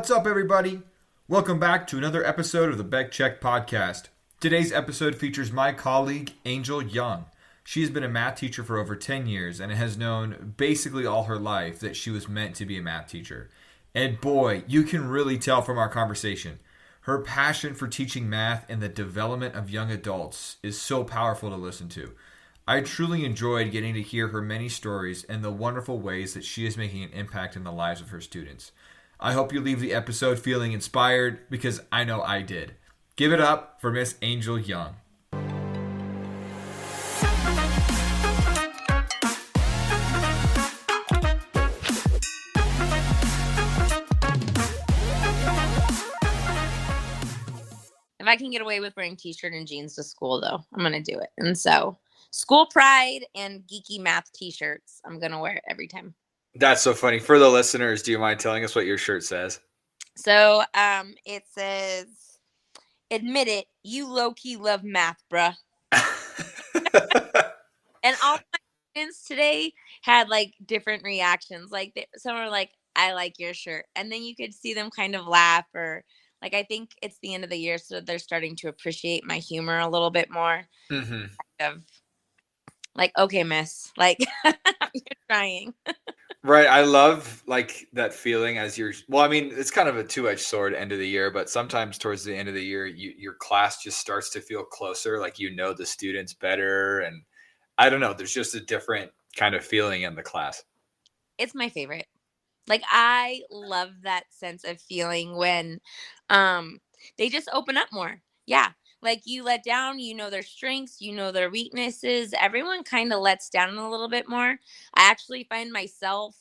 What's up, everybody? Welcome back to another episode of the Beck Check podcast. Today's episode features my colleague, Angel Young. She has been a math teacher for over 10 years and has known basically all her life that she was meant to be a math teacher. And boy, you can really tell from our conversation. Her passion for teaching math and the development of young adults is so powerful to listen to. I truly enjoyed getting to hear her many stories and the wonderful ways that she is making an impact in the lives of her students. I hope you leave the episode feeling inspired because I know I did. Give it up for Miss Angel Young. If I can get away with wearing t-shirt and jeans to school, though, I'm going to do it. And so school pride and geeky math t-shirts, I'm going to wear it every time. That's so funny. For the listeners, do you mind telling us what your shirt says? So it says, admit it, you low-key love math, bruh. And all my students today had like different reactions. Like some were like, I like your shirt. And then you could see them kind of laugh or like, I think it's the end of the year. So they're starting to appreciate my humor a little bit more. Mm-hmm. Kind of like, okay, miss, like you're trying. Right. I love like that feeling as it's kind of a two-edged sword end of the year, but sometimes towards the end of the year, your class just starts to feel closer. Like, the students better. And I don't know, there's just a different kind of feeling in the class. It's my favorite. Like, I love that sense of feeling when they just open up more. Yeah. Like, you let down, their strengths, their weaknesses. Everyone kind of lets down a little bit more. I actually find myself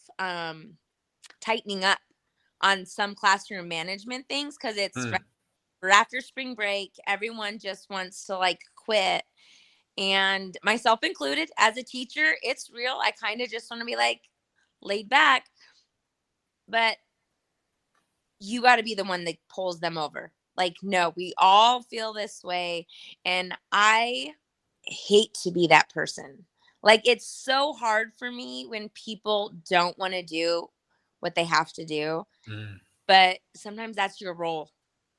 tightening up on some classroom management things because it's right after spring break. Everyone just wants to like quit. And myself included, as a teacher, it's real. I kind of just want to be like laid back. But you got to be the one that pulls them over. Like, no, we all feel this way. And I hate to be that person. Like, it's so hard for me when people don't want to do what they have to do. But sometimes that's your role.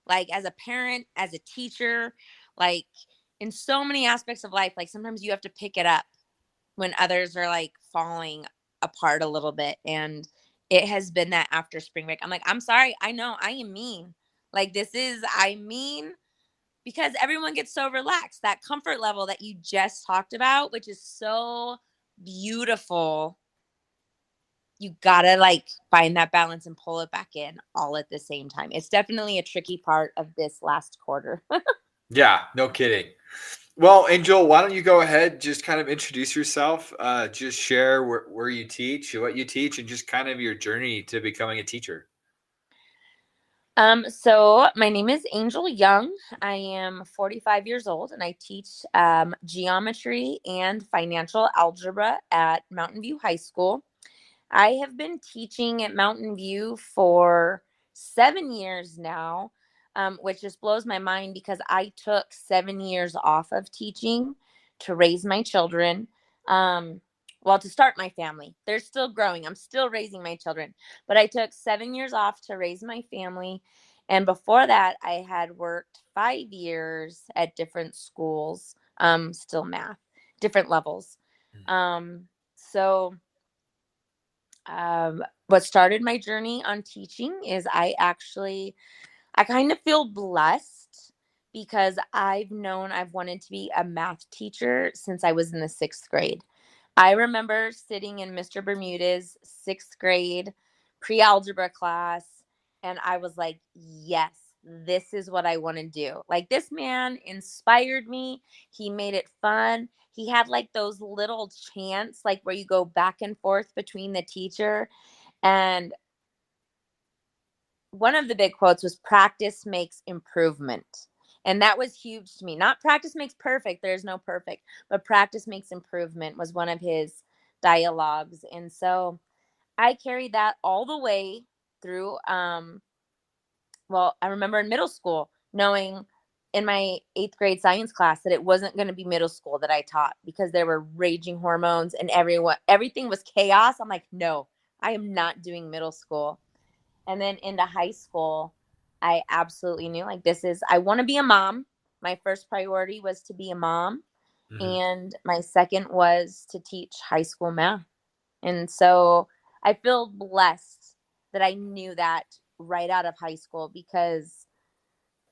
Like, as a parent, as a teacher, like in so many aspects of life, like sometimes you have to pick it up when others are like falling apart a little bit. And it has been that after spring break. I'm like, I'm sorry. I know I am mean. Like, I mean, because everyone gets so relaxed. That comfort level that you just talked about, which is so beautiful. You gotta like find that balance and pull it back in all at the same time. It's definitely a tricky part of this last quarter. Yeah, no kidding. Well, Angel, why don't you go ahead, just kind of introduce yourself, just share where you teach, what you teach, and just kind of your journey to becoming a teacher. So my name is Angel Young. I am 45 years old and I teach geometry and financial algebra at Mountain View High School. I have been teaching at Mountain View for 7 years now, which just blows my mind because I took 7 years off of teaching to raise my children. To start my family. They're still growing. I'm still raising my children. But I took 7 years off to raise my family. And before that, I had worked 5 years at different schools, still math, different levels. What started my journey on teaching is I kind of feel blessed because I've wanted to be a math teacher since I was in the 6th grade. I remember sitting in Mr. Bermuda's 6th grade pre-algebra class, and I was like, yes, this is what I want to do. Like, this man inspired me. He made it fun. He had like those little chants, like where you go back and forth between the teacher. And one of the big quotes was practice makes improvement. And that was huge to me. Not practice makes perfect. There's no perfect, but practice makes improvement was one of his dialogues. And so I carried that all the way through. I remember in middle school knowing in my 8th grade science class that it wasn't going to be middle school that I taught because there were raging hormones and everything was chaos. I'm like, no, I am not doing middle school. And then into high school, I absolutely knew like I want to be a mom. My first priority was to be a mom. Mhm. And my second was to teach high school math. And so I feel blessed that I knew that right out of high school, because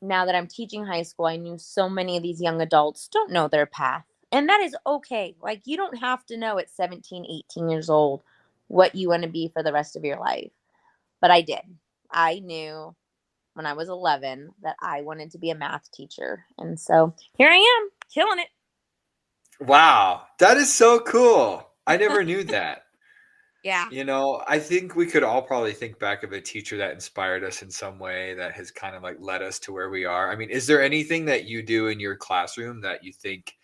now that I'm teaching high school, I knew so many of these young adults don't know their path. And that is okay. Like, you don't have to know at 17, 18 years old what you want to be for the rest of your life. But I did. I knew when I was 11 that I wanted to be a math teacher. And so here I am, killing it. Wow, that is so cool. I never knew that. Yeah. I think we could all probably think back of a teacher that inspired us in some way that has kind of like led us to where we are. I mean, is there anything that you do in your classroom that you think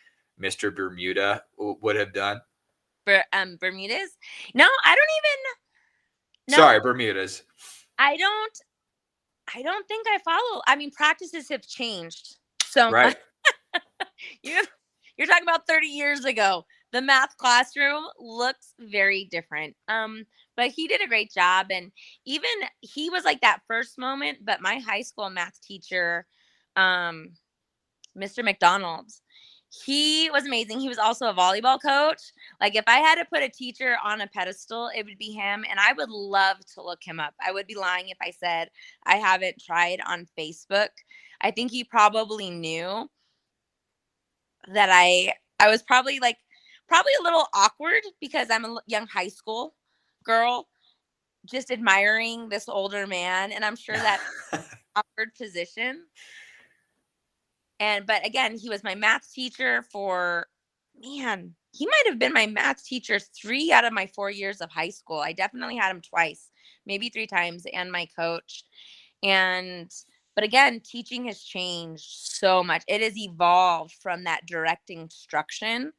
Mr. Bermuda would have done? Bermudas? No, I don't even Sorry, no, Bermudas. I don't I don't think I follow. I mean, practices have changed so much. Right. You you're talking about 30 years ago. The math classroom looks very different. But he did a great job, and even he was like that first moment, but my high school math teacher, um, Mr. McDonald, he was amazing. He was also a volleyball coach. Like, if I had to put a teacher on a pedestal, it would be him, and I would love to look him up. I would be lying if I said I haven't tried on Facebook. I think he probably knew that I was probably a little awkward because I'm a young high school girl just admiring this older man, and I'm sure that awkward position. And but again, he was my math teacher for, man, he might have been my math teacher 3 out of my 4 years of high school. I definitely had him twice, maybe 3 times, and my coach. And but again, teaching has changed so much. It has evolved from that direct instruction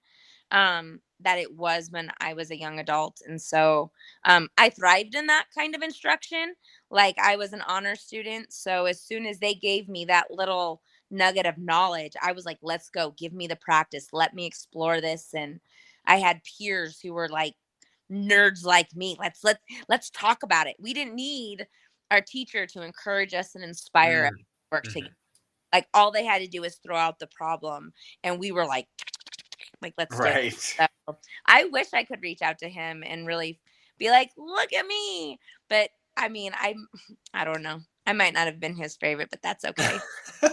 that it was when I was a young adult. And so I thrived in that kind of instruction. Like, I was an honor student. So as soon as they gave me that little nugget of knowledge, I was like, let's go, give me the practice, let me explore this. And I had peers who were like nerds like me. Let's talk about it. We didn't need our teacher to encourage us and inspire us Mm, to work together. mhm. Like, all they had to do was throw out the problem, and we were like, let's do it. Right. So I wish I could reach out to him and really be like, look at me. But I mean, I don't know. I might not have been his favorite, but that's okay.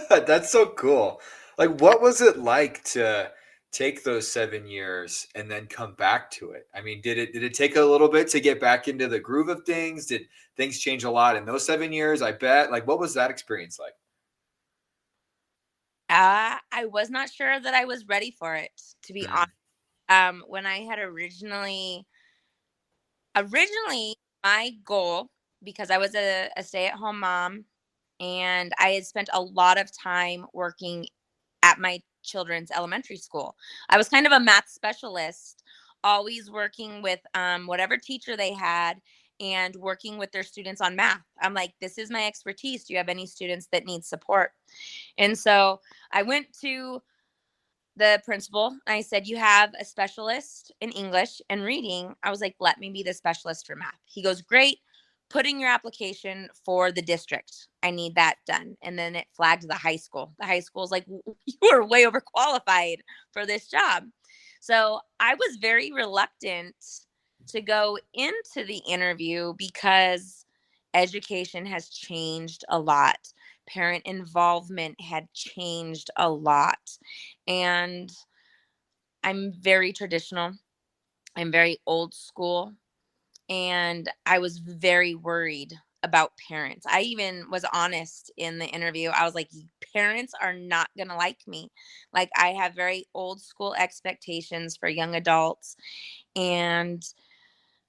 That's so cool. Like, what was it like to take those 7 years and then come back to it? I mean, did it take a little bit to get back into the groove of things? Did things change a lot in those 7 years? I bet. Like, what was that experience like? I was not sure that I was ready for it, to be Mm, honest. When I had originally my goal, because I was a stay-at-home mom, and I had spent a lot of time working at my children's elementary school. I was kind of a math specialist, always working with whatever teacher they had and working with their students on math. I'm like, this is my expertise. Do you have any students that need support? And so I went to the principal. I said, you have a specialist in English and reading. I was like, let me be the specialist for math. He goes, great. Put in your application for the district. I need that done. And then it flagged the high school. The high school's like, you are way overqualified for this job. So I was very reluctant to go into the interview because education has changed a lot. Parent involvement had changed a lot. And I'm very traditional. I'm very old school. And I was very worried about parents. I even was honest in the interview. I was like, parents are not going to like me. Like, I have very old school expectations for young adults. And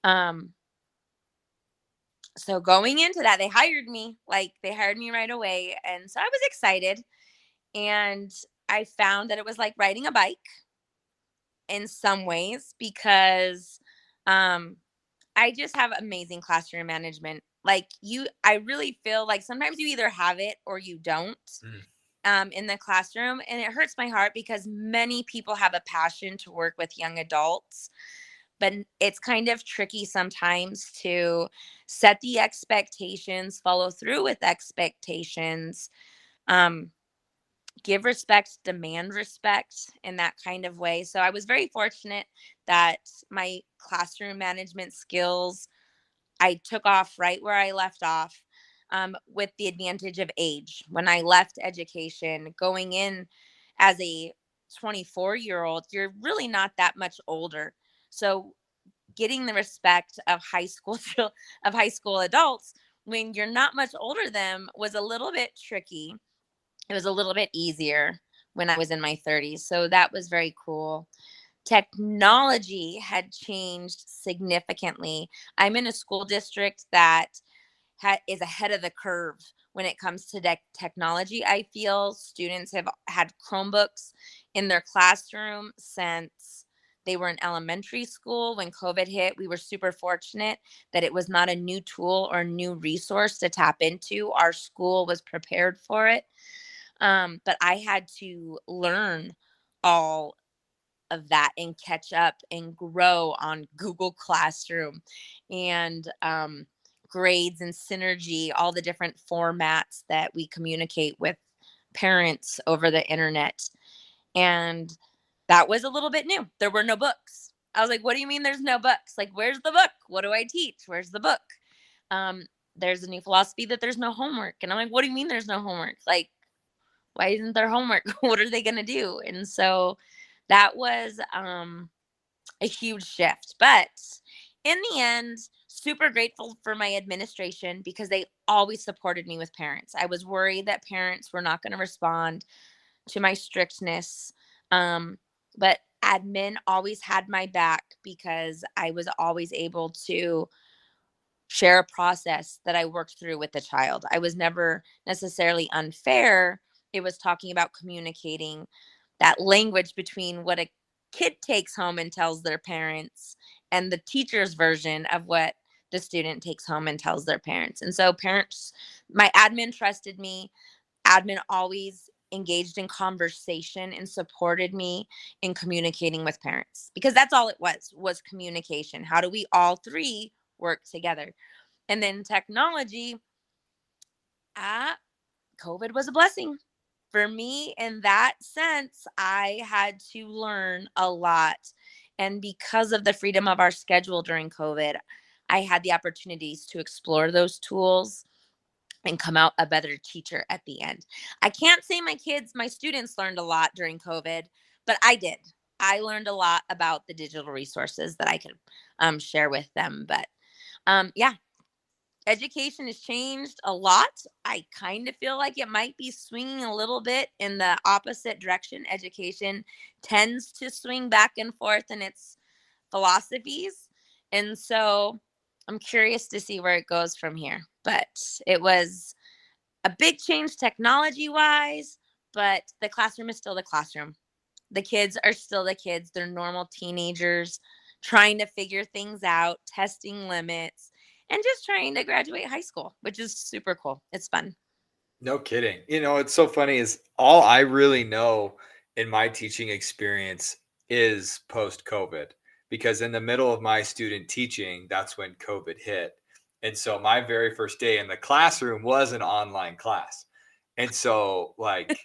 um so going into that, they hired me. Like, they hired me right away. And so I was excited. And I found that it was like riding a bike in some ways, because um I just have amazing classroom management. Like, I really feel like sometimes you either have it or you don't mm. in the classroom. And it hurts my heart because many people have a passion to work with young adults. but it's kind of tricky sometimes to set the expectations, follow through with expectations, um, give respect, demand respect in that kind of way. So I was very fortunate that my classroom management skills, I took off right where I left off, with the advantage of age. When I left education, going in as a 24-year-old, you're really not that much older. So getting the respect of high school of high school adults when you're not much older than was a little bit tricky. It was a little bit easier when I was in my 30s. So that was very cool. Technology had changed significantly. I'm in a school district that is ahead of the curve when it comes to technology. I feel students have had Chromebooks in their classroom since they were in elementary school. When COVID hit, we were super fortunate that it was not a new tool or new resource to tap into. Our school was prepared for it. But I had to learn all of that and catch up and grow on Google Classroom and grades and synergy, all the different formats that we communicate with parents over the internet. And that was a little bit new. There were no books. I was like, what do you mean there's no books? Like, where's the book? What do I teach? Where's the book? There's a new philosophy that there's no homework. And I'm like, what do you mean there's no homework? Like, why isn't there homework? What are they going to do? And so that was a huge shift. But in the end, super grateful for my administration because they always supported me with parents. I was worried that parents were not going to respond to my strictness. But admin always had my back because I was always able to share a process that I worked through with the child. I was never necessarily unfair. It was talking about communicating that language between what a kid takes home and tells their parents and the teacher's version of what the student takes home and tells their parents. And so parents, my admin trusted me. Admin always engaged in conversation and supported me in communicating with parents because that's all it was communication. How do we all three work together? And then technology, ah, COVID was a blessing for me in that sense. I had to learn a lot. And because of the freedom of our schedule during COVID, I had the opportunities to explore those tools and come out a better teacher at the end. I can't say my students learned a lot during COVID, but I did. I learned a lot about the digital resources that I could share with them. But yeah, education has changed a lot. I kind of feel like it might be swinging a little bit in the opposite direction. Education tends to swing back and forth in its philosophies. And so I'm curious to see where it goes from here. But it was a big change technology wise, but the classroom is still the classroom. The kids are still the kids. They're normal teenagers trying to figure things out, testing limits, and just trying to graduate high school, which is super cool. It's fun. No kidding. It's so funny is all I really know in my teaching experience is post COVID because in the middle of my student teaching, that's when COVID hit. And so my very first day in the classroom was an online class. And so like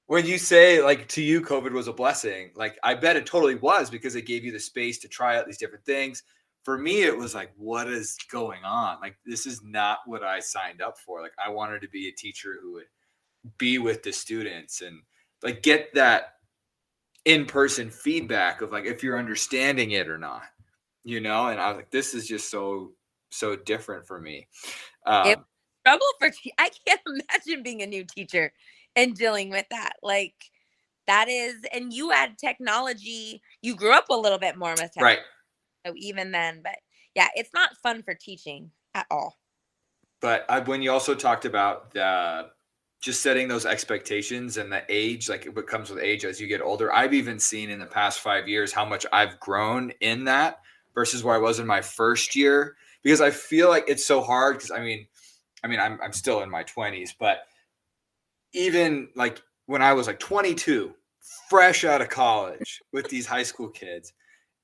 when you say like to you COVID was a blessing, like I bet it totally was because it gave you the space to try out these different things. For me, it was like, what is going on? Like, this is not what I signed up for. Like, I wanted to be a teacher who would be with the students and like get that in-person feedback of like if you're understanding it or not, And I was like, this is just so different for me. It struggle for I can't imagine being a new teacher and dealing with that. Like that is, and you had technology. You grew up a little bit more with technology, Right. so even then, but yeah, it's not fun for teaching at all. But when you also talked about the just setting those expectations and the age, like what comes with age as you get older, I've even seen in the past 5 years how much I've grown in that versus where I was in my first year. Because I feel like it's so hard because I'm still in my 20s, but even like when I was like 22, fresh out of college with these high school kids,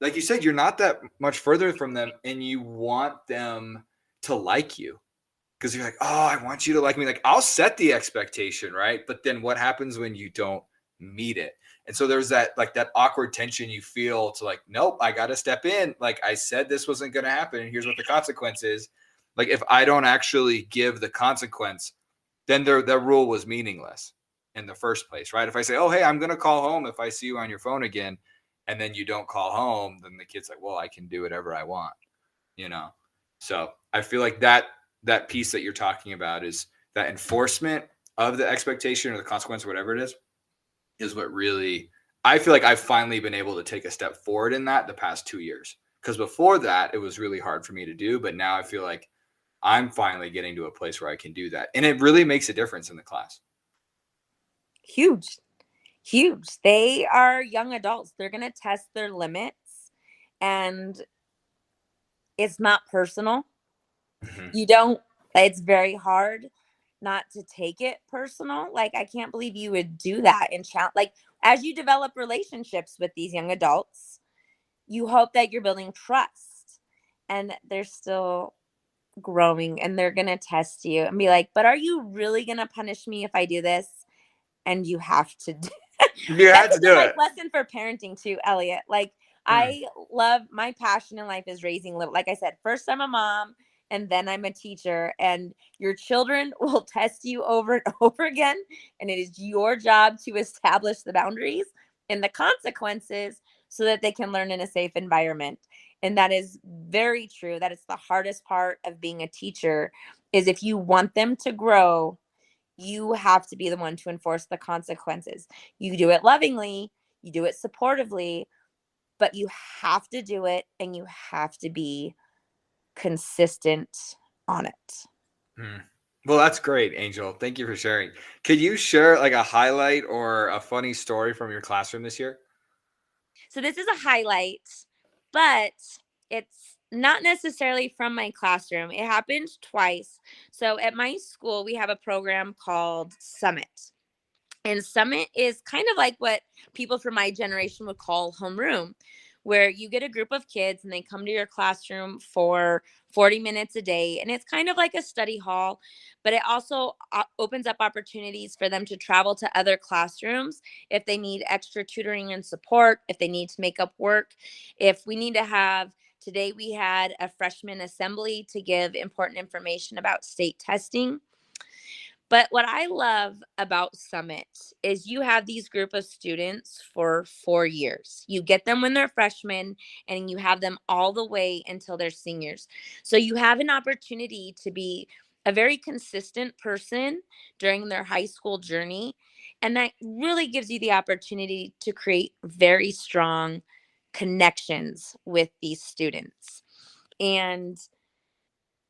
like you said, you're not that much further from them, and you want them to like you because you're like, oh, I want you to like me. Like, I'll set the expectation, right? But then what happens when you don't meet it? And so there's that, like, that awkward tension you feel to, like, nope, I got to step in. Like, I said this wasn't going to happen, and here's what the consequence is. Like, if I don't actually give the consequence, then their rule was meaningless in the first place, right? If I say, oh, hey, I'm going to call home if I see you on your phone again, and then you don't call home, then the kid's like, well, I can do whatever I want, you know? So I feel like that piece that you're talking about is that enforcement of the expectation or the consequence or whatever it is what really, I feel like I've finally been able to take a step forward in that the past 2 years. Because before that, it was really hard for me to do. But now I feel like I'm finally getting to a place where I can do that. And it really makes a difference in the class. Huge. They are young adults. They're going to test their limits, and it's not personal. Mm-hmm. It's very hard not to take it personal. Like, I can't believe you would do that and like, as you develop relationships with these young adults, you hope that you're building trust, and they're still growing, and they're going to test you and be like, but are you really going to punish me if I do this? And you have to do You had that's to a good do life it. lesson for parenting too, Elliot. Like, I love, my passion in life is raising little, like I said, first I'm a mom and then I'm a teacher, and your children will test you over and over again. And it is your job to establish the boundaries and the consequences so that they can learn in a safe environment. And that is very true. That is the hardest part of being a teacher, is if you want them to grow, you have to be the one to enforce the consequences. You do it lovingly, you do it supportively, but you have to do it, and you have to be consistent on it. Well, that's great, Angel. Thank you for sharing. Could you share like a highlight or a funny story from your classroom this year? So this is a highlight, but it's not necessarily from my classroom. It happened twice. So at my school, we have a program called Summit. And Summit is kind of like what people from my generation would call homeroom, where you get a group of kids and they come to your classroom for 40 minutes a day. And it's kind of like a study hall, but it also opens up opportunities for them to travel to other classrooms if they need extra tutoring and support, if they need to make up work, if we need to have. Today, we had a freshman assembly to give important information about state testing. But what I love about Summit is you have these group of students for 4 years. You get them when they're freshmen, and you have them all the way until they're seniors. So you have an opportunity to be a very consistent person during their high school journey. And that really gives you the opportunity to create very strong connections with these students. And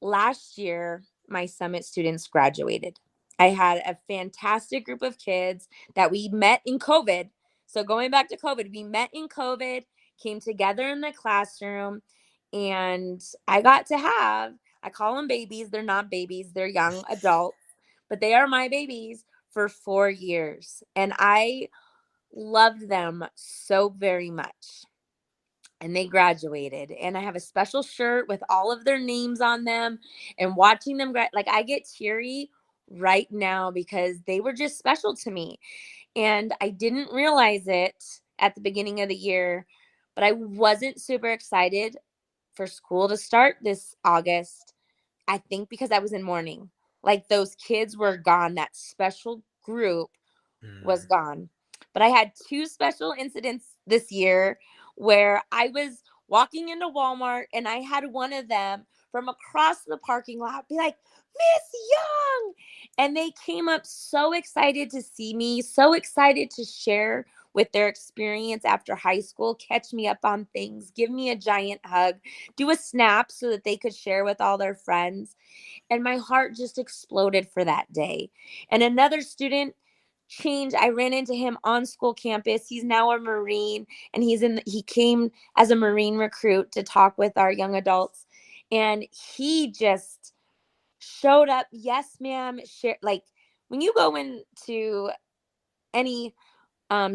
last year, my Summit students graduated. I had a fantastic group of kids that we met in COVID. So, going back to COVID, we met in COVID, came together in the classroom, and I call them babies. They're not babies, they're young adults, but they are my babies for 4 years. And I loved them so very much, and they graduated, and I have a special shirt with all of their names on them, and watching them like, I get teary right now because they were just special to me. And I didn't realize it at the beginning of the year, but I wasn't super excited for school to start this August. I think because I was in mourning. Like, those kids were gone, that special group was gone. But I had two special incidents this year where I was walking into Walmart, and I had one of them from across the parking lot be like, Miss Young. And they came up so excited to see me, so excited to share with their experience after high school, catch me up on things, give me a giant hug, do a snap so that they could share with all their friends. And my heart just exploded for that day. And another student changed. I ran into him on school campus. He's now a Marine, and he came as a Marine recruit to talk with our young adults. And he just showed up. Yes, ma'am. Like, when you go into any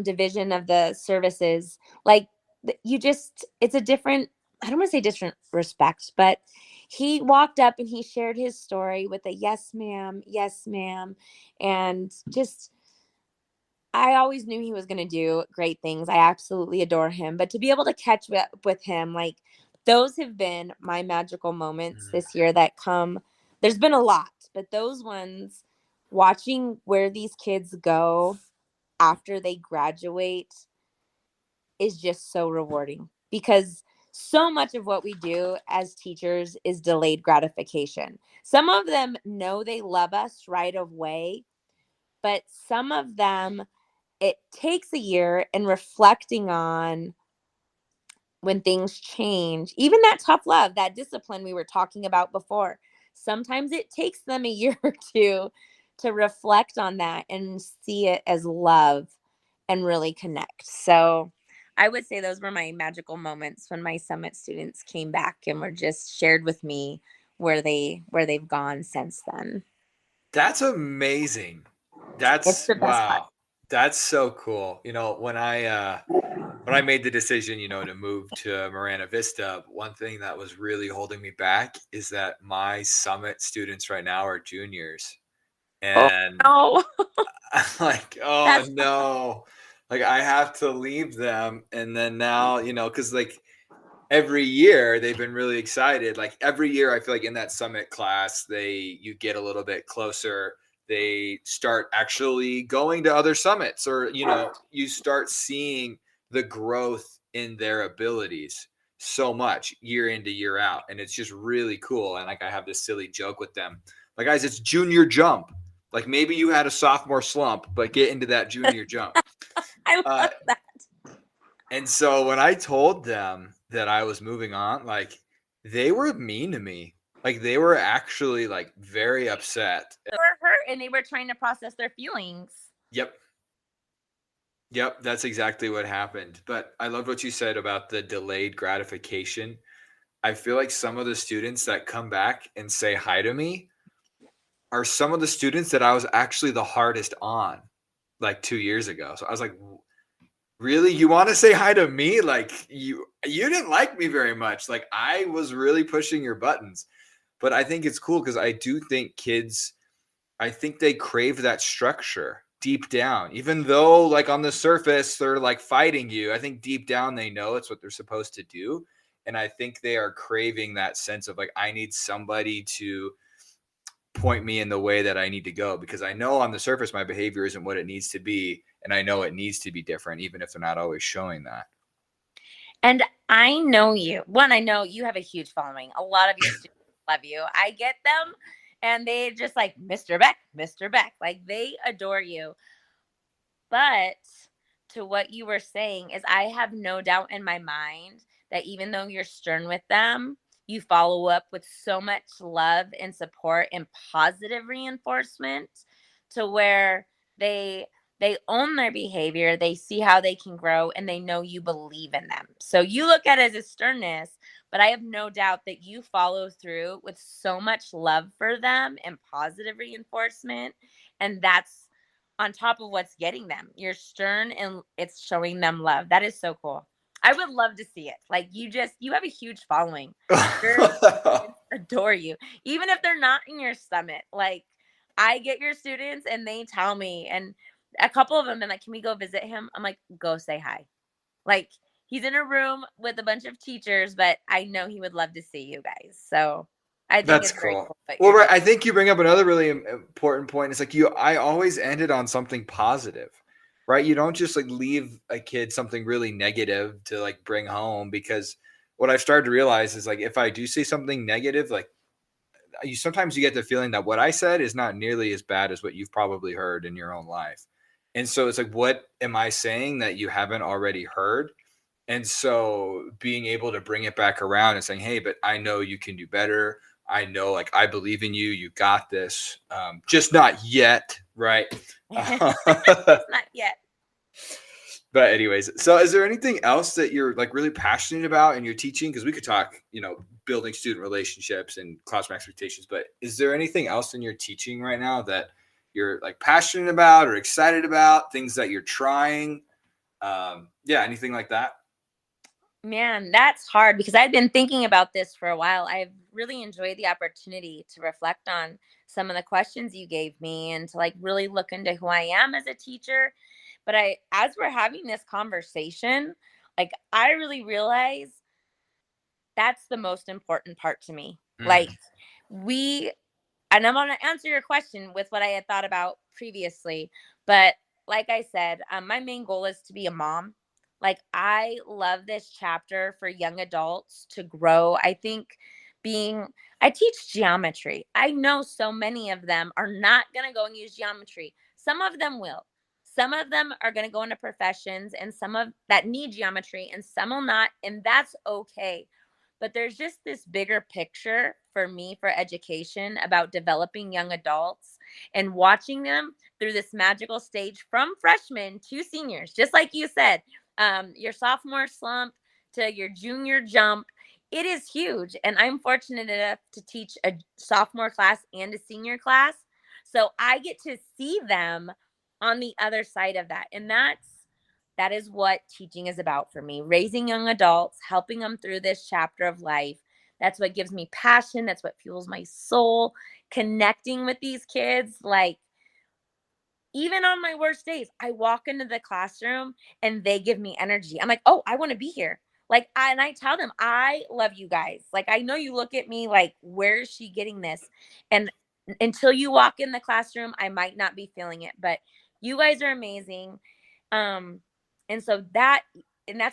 division of the services, like, it's a different, I don't want to say different respect, but he walked up and he shared his story with a yes ma'am, yes ma'am, and just, I always knew he was going to do great things. I absolutely adore him, but to be able to catch up with him, like, those have been my magical moments Mm. this year that come. There's been a lot, but those ones, watching where these kids go after they graduate, is just so rewarding, because so much of what we do as teachers is delayed gratification. Some of them know they love us right away, but some of them, it takes a year, and reflecting on when things change, even that tough love, that discipline we were talking about before, sometimes it takes them a year or two to reflect on that and see it as love and really connect. So I would say those were my magical moments when my summit students came back and were just shared with me where they've gone since then. That's amazing. It's That's the best part. wow. That's so cool. When I made the decision, to move to Marana Vista, one thing that was really holding me back is that my summit students right now are juniors. Oh And no. I'm like, oh That's no. Like I have to leave them. And then now, because like every year they've been really excited. Like every year I feel like in that summit class, you get a little bit closer. They start actually going to other summits, or you start seeing the growth in their abilities so much year in to year out. And it's just really cool. And like I have this silly joke with them. Like, guys, it's junior jump. Like maybe you had a sophomore slump, but get into that junior jump. I Uh, love that. and so when I told them that I was moving on, like they were mean to me. Like they were actually like very upset. They were hurt and they were trying to process their feelings. Yep. Yep, that's exactly what happened. But I love what you said about the delayed gratification. I feel like some of the students that come back and say hi to me are some of the students that I was actually the hardest on like 2 years ago. So I was like, really, you want to say hi to me? Like you didn't like me very much. Like I was really pushing your buttons. But I think it's cool because I do think kids, I think they crave that structure deep down. Even though like on the surface they're like fighting you, I think deep down they know it's what they're supposed to do. And I think they are craving that sense of like, I need somebody to point me in the way that I need to go, because I know on the surface my behavior isn't what it needs to be, and I know it needs to be different even if they're not always showing that. And I know you. One, I know you have a huge following. A lot of your students love you. I get them, and they just like Mr. Beck, Mr. Beck. Like they adore you. But to what you were saying is, I have no doubt in my mind that even though you're stern with them, you follow up with so much love and support and positive reinforcement, to where they they own their behavior, they see how they can grow, and they know you believe in them. So you look at it as a sternness, but I have no doubt that you follow through with so much love for them and positive reinforcement, and that's on top of what's getting them. You're stern and it's showing them love. That is so cool. I would love to see it. Like you have a huge following. Your students adore you. Even if they're not in your summit. Like I get your students and they tell me, and a couple of them been like, "Can we go visit him?" I'm like, "Go say hi." Like he's in a room with a bunch of teachers, but I know he would love to see you guys. So I think That's it's very cool. cool what Well, you're right. doing. I think you bring up another really important point. It's like I always ended on something positive, right? You don't just like leave a kid something really negative to like bring home, because what I've started to realize is like if I do say something negative, like sometimes you get the feeling that what I said is not nearly as bad as what you've probably heard in your own life. And so it's like, what am I saying that you haven't already heard? And so being able to bring it back around and saying, hey, but I know you can do better. I know, like, I believe in you. You got this. Just not yet. Right. It's not yet. But anyways, so is there anything else that you're like really passionate about in your teaching? Because we could talk, building student relationships and classroom expectations, but is there anything else in your teaching right now that you're like passionate about or excited about, things that you're trying? Yeah, anything like that? Man, that's hard because I've been thinking about this for a while. I've really enjoyed the opportunity to reflect on some of the questions you gave me and to like really look into who I am as a teacher. But as we're having this conversation, like I really realize that's the most important part to me. Like Mm. we and I'm going to answer your question with what I had thought about previously. But like I said, my main goal is to be a mom. Like, I love this chapter for young adults to grow. I think I teach geometry. I know so many of them are not going to go and use geometry. Some of them will. Some of them are going to go into professions and some of that need geometry and some will not. And that's okay. But there's just this bigger picture for me for education about developing young adults and watching them through this magical stage from freshmen to seniors, just like you said, your sophomore slump to your junior jump. It is huge. And I'm fortunate enough to teach a sophomore class and a senior class. So I get to see them on the other side of that. And that is what teaching is about for me. Raising young adults, helping them through this chapter of life. That's what gives me passion. That's what fuels my soul. Connecting with these kids, like even on my worst days, I walk into the classroom and they give me energy. I'm like, oh, I want to be here. And I tell them, I love you guys. Like, I know you look at me like, where is she getting this? And until you walk in the classroom, I might not be feeling it, but you guys are amazing. Um, and so that's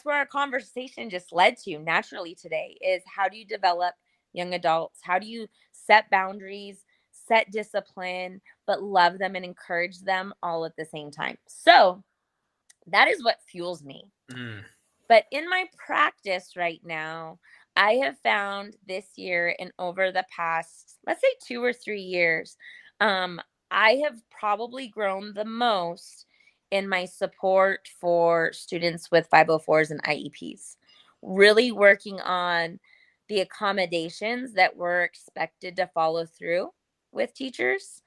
where our conversation just led to naturally today is how do you develop young adults? How do you set boundaries, set discipline, but love them and encourage them all at the same time? So that is what fuels me. Mm. But in my practice right now, I have found this year and over the past, let's say 2 or 3 years, I have probably grown the most in my support for students with 504s and IEPs, really working on the accommodations that we're expected to follow through with teachers,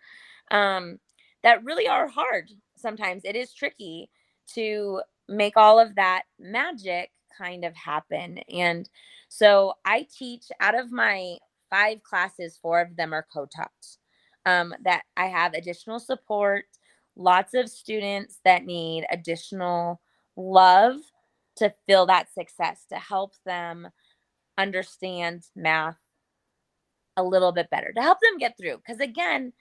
um, that really are hard. Sometimes it is tricky to make all of that magic kind of happen. And so I teach out of my 5 classes, 4 of them are co-taught. That I have additional support, lots of students that need additional love to feel that success, to help them understand math a little bit better, to help them get through. Because again,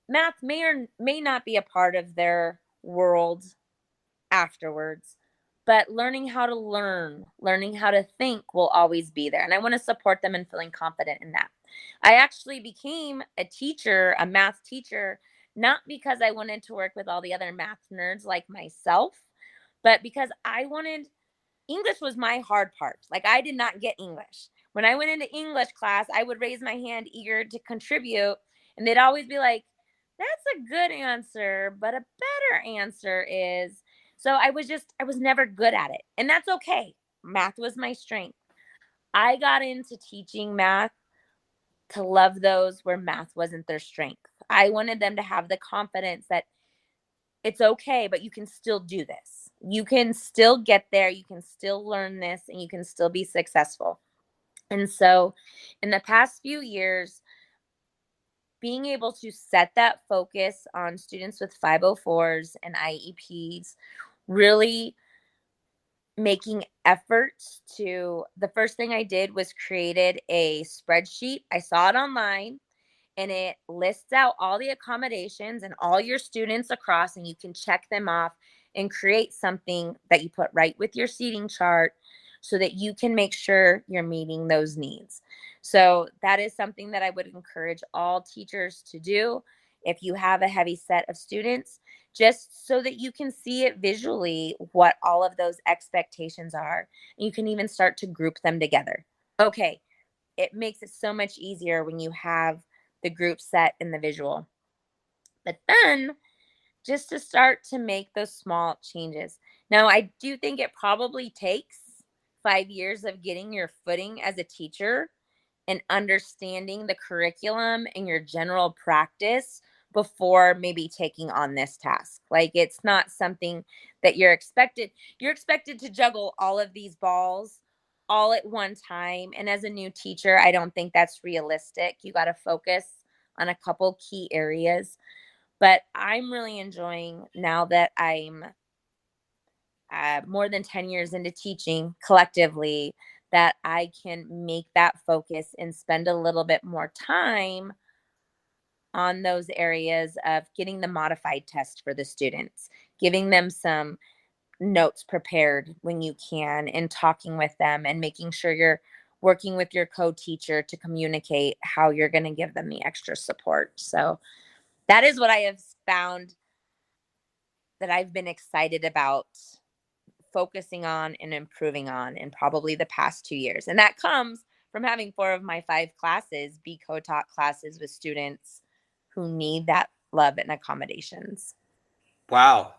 math may or may not be a part of their world afterwards, but learning how to learn, learning how to think will always be there. And I want to support them in feeling confident in that. I actually became a teacher, a math teacher, not because I wanted to work with all the other math nerds like myself, but because I wanted English was my hard part. Like I did not get English. When I went into English class, I would raise my hand eager to contribute, and they'd always be like, "That's a good answer, but a better answer is." So I was never good at it. And that's okay. Math was my strength. I got into teaching math to love those where math wasn't their strength. I wanted them to have the confidence that it's okay, but you can still do this. You can still get there. You can still learn this and you can still be successful. And so, in the past few years, being able to set that focus on students with 504s and IEPs, really making efforts to the first thing I did was created a spreadsheet. I saw it online and it lists out all the accommodations and all your students across, and you can check them off and create something that you put right with your seating chart so that you can make sure you're meeting those needs. So that is something that I would encourage all teachers to do if you have a heavy set of students, just so that you can see it visually what all of those expectations are. You can even start to group them together. Okay, it makes it so much easier when you have the group set in the visual. But then just to start to make those small changes. Now, I do think it probably takes 5 years of getting your footing as a teacher and understanding the curriculum and your general practice before maybe taking on this task. Like it's not something that you're expected to juggle all of these balls all at one time. And as a new teacher, I don't think that's realistic. You got to focus on a couple key areas. But I'm really enjoying now that I'm more than 10 years into teaching collectively, that I can make that focus and spend a little bit more time on those areas of getting the modified test for the students, giving them some notes prepared when you can, and talking with them and making sure you're working with your co-teacher to communicate how you're going to give them the extra support. So that is what I have found that I've been excited about focusing on and improving on in probably the past 2 years. And that comes from having 4 of my 5 classes be co-taught classes with students who need that love and accommodations. Wow.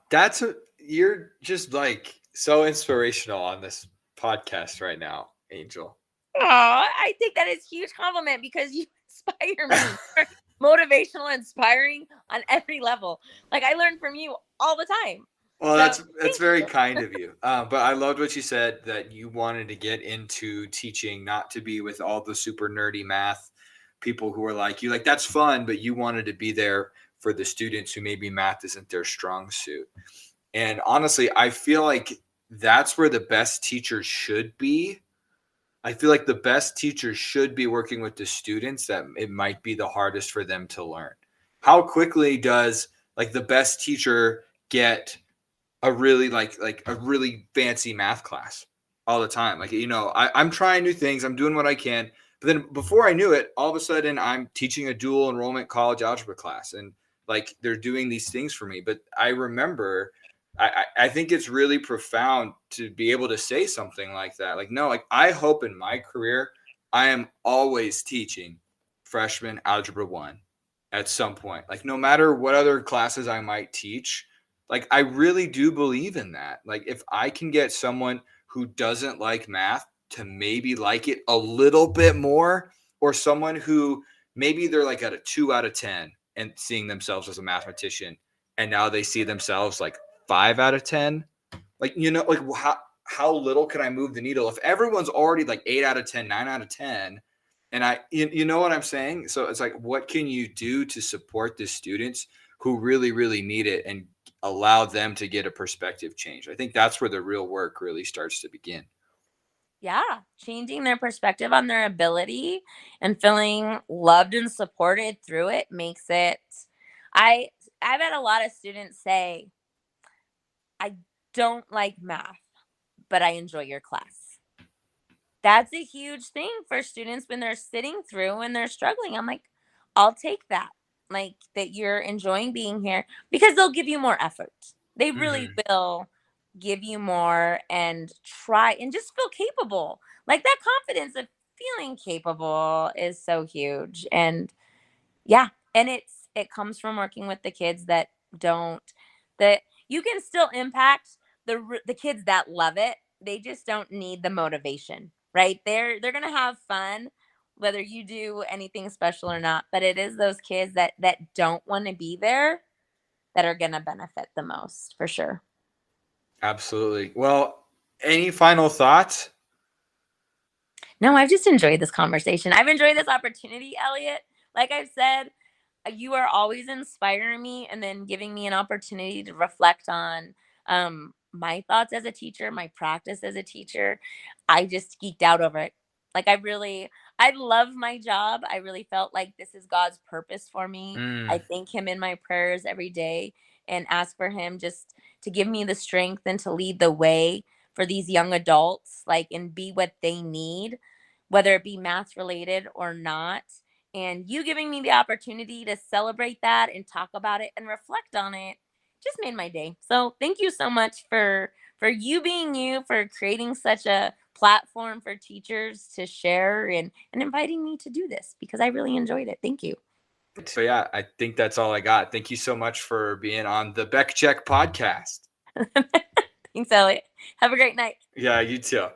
You're just like so inspirational on this podcast right now, Angel. Oh, I think that is a huge compliment because you inspire me. You're motivational, inspiring on every level. Like I learn from you all the time. Well, So that's thank very you. kind of you. But I loved what you said, that you wanted to get into teaching, not to be with all the super nerdy math people who are like you. Like that's fun, but you wanted to be there for the students who maybe math isn't their strong suit. And honestly, I feel like that's where the best teachers should be. I feel like the best teachers should be working with the students that it might be the hardest for them to learn. How quickly does like the best teacher get a really like a really fancy math class all the time? Like, I'm trying new things, I'm doing what I can, but then before I knew it, all of a sudden I'm teaching a dual enrollment college algebra class, and like they're doing these things for me. But I remember I think it's really profound to be able to say something like that. Like, no, like I hope in my career I am always teaching freshman algebra 1 at some point. Like no matter what other classes I might teach, like I really do believe in that. Like if I can get someone who doesn't like math to maybe like it a little bit more, or someone who maybe they're like at a 2 out of 10 and seeing themselves as a mathematician, and now they see themselves like 5 out of 10, like like how little can I move the needle if everyone's already like 8 out of 10, 9 out of 10? And you know what I'm saying? So it's like, what can you do to support the students who really, really need it and allow them to get a perspective change? I think that's where the real work really starts to begin. Yeah, changing their perspective on their ability and feeling loved and supported through it makes it. I I've had a lot of students say, "I don't like math, but I enjoy your class." That's a huge thing for students when they're sitting through and they're struggling. I'm like, I'll take that. Like that you're enjoying being here because they'll give you more effort. They really Mm-hmm. will give you more and try and just feel capable. Like that confidence of feeling capable is so huge. And yeah, and it comes from working with the kids that don't, that you can still impact the kids that love it. They just don't need the motivation, right? They're going to have fun whether you do anything special or not, but it is those kids that don't want to be there that are going to benefit the most, for sure. Absolutely. Well, any final thoughts? No, I've just enjoyed this conversation. I've enjoyed this opportunity, Elliot. Like I've said, you are always inspiring me and then giving me an opportunity to reflect on my thoughts as a teacher, my practice as a teacher. I just geeked out over it. Like I love my job. I really felt like this is God's purpose for me. I Mm, thank him in my prayers every day and ask for him just to give me the strength and to lead the way for these young adults, like, and be what they need, whether it be math related or not. And you giving me the opportunity to celebrate that and talk about it and reflect on it just made my day. So thank you so much for you being you, for creating such a platform for teachers to share and inviting me to do this because I really enjoyed it. Thank you. but yeah, I think that's all I got. Thank you so much for being on the Beck Check podcast. Thanks, Elliot. Have a great night. Yeah, you too.